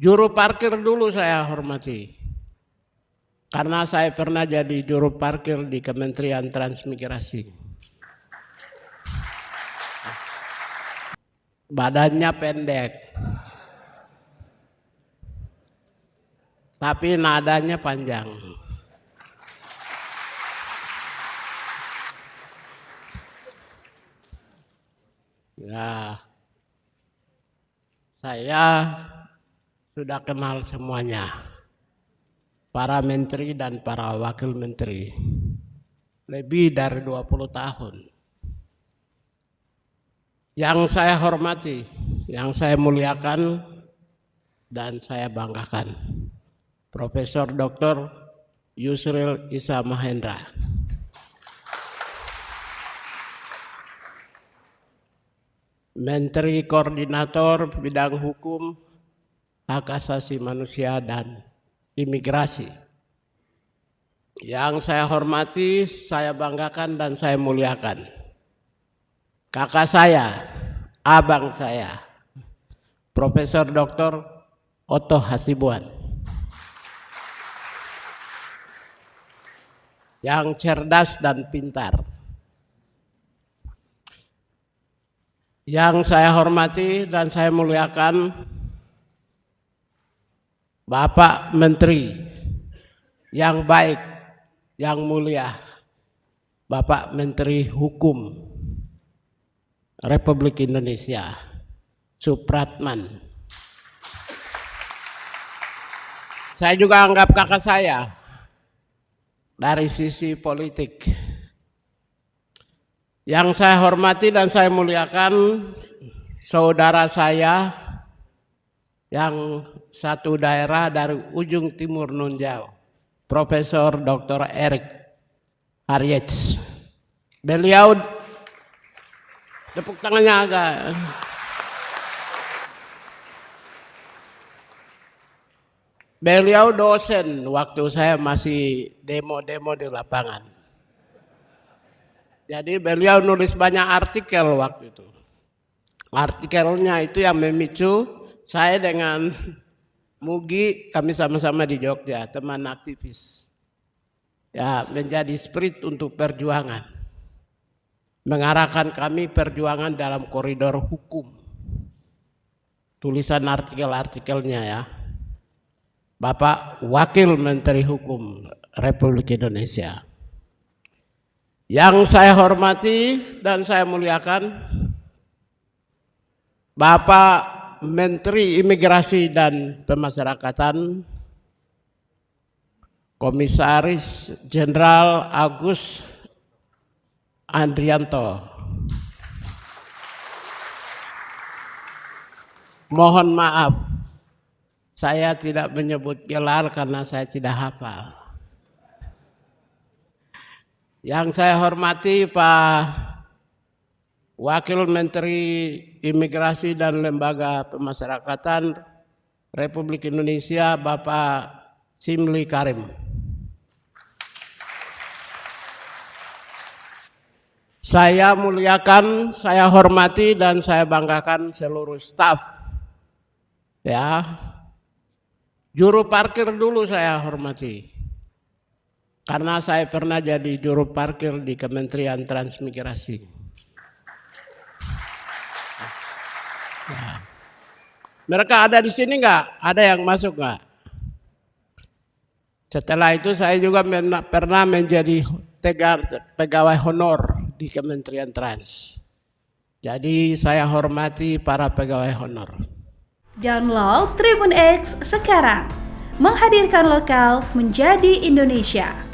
Juru parkir dulu saya hormati. Karena saya pernah jadi juru parkir di Kementerian Transmigrasi. Badannya pendek. Tapi nadanya panjang. Ya, saya sudah kenal semuanya, para menteri dan para wakil menteri, lebih dari 20 tahun. Yang saya hormati, yang saya muliakan dan saya banggakan, Profesor Dr. Yusril Issa Mahendra. Menteri Koordinator Bidang Hukum, Hak Asasi Manusia dan Imigrasi. Yang saya hormati, saya banggakan dan saya muliakan. Kakak saya, abang saya, Profesor Dr. Otto Hasibuan. Yang cerdas dan pintar. Yang saya hormati dan saya muliakan, Bapak Menteri yang baik, yang mulia, Bapak Menteri Hukum Republik Indonesia, Supratman. Saya juga anggap kakak saya dari sisi politik. Yang saya hormati dan saya muliakan, saudara saya yang satu daerah dari ujung timur Nunjau, Profesor Dr. Erik Haryets. Beliau, tepuk tangannya agak. Beliau dosen waktu saya masih demo-demo di lapangan. Jadi beliau nulis banyak artikel waktu itu. Artikelnya itu yang memicu saya dengan Mugi, kami sama-sama di Jogja, teman aktivis. Ya, menjadi spirit untuk perjuangan. Mengarahkan kami perjuangan dalam koridor hukum. Tulisan artikel-artikelnya ya. Bapak Wakil Menteri Hukum Republik Indonesia. Yang saya hormati dan saya muliakan, Bapak Menteri Imigrasi dan Pemasyarakatan, Komisaris Jenderal Agus Andrianto. Mohon maaf, saya tidak menyebut gelar karena saya tidak hafal. Yang saya hormati Pak Wakil Menteri Imigrasi dan Lembaga Pemasyarakatan Republik Indonesia, Bapak Simli Karim. Saya muliakan, saya hormati dan saya banggakan seluruh staf. Ya. Juru parkir dulu saya hormati. Karena saya pernah jadi juru parkir di Kementerian Transmigrasi. Ya. Mereka ada di sini nggak? Ada yang masuk nggak? Setelah itu saya juga pernah menjadi pegawai honor di Kementerian Trans. Jadi saya hormati para pegawai honor. Download Tribun X sekarang, menghadirkan lokal menjadi Indonesia.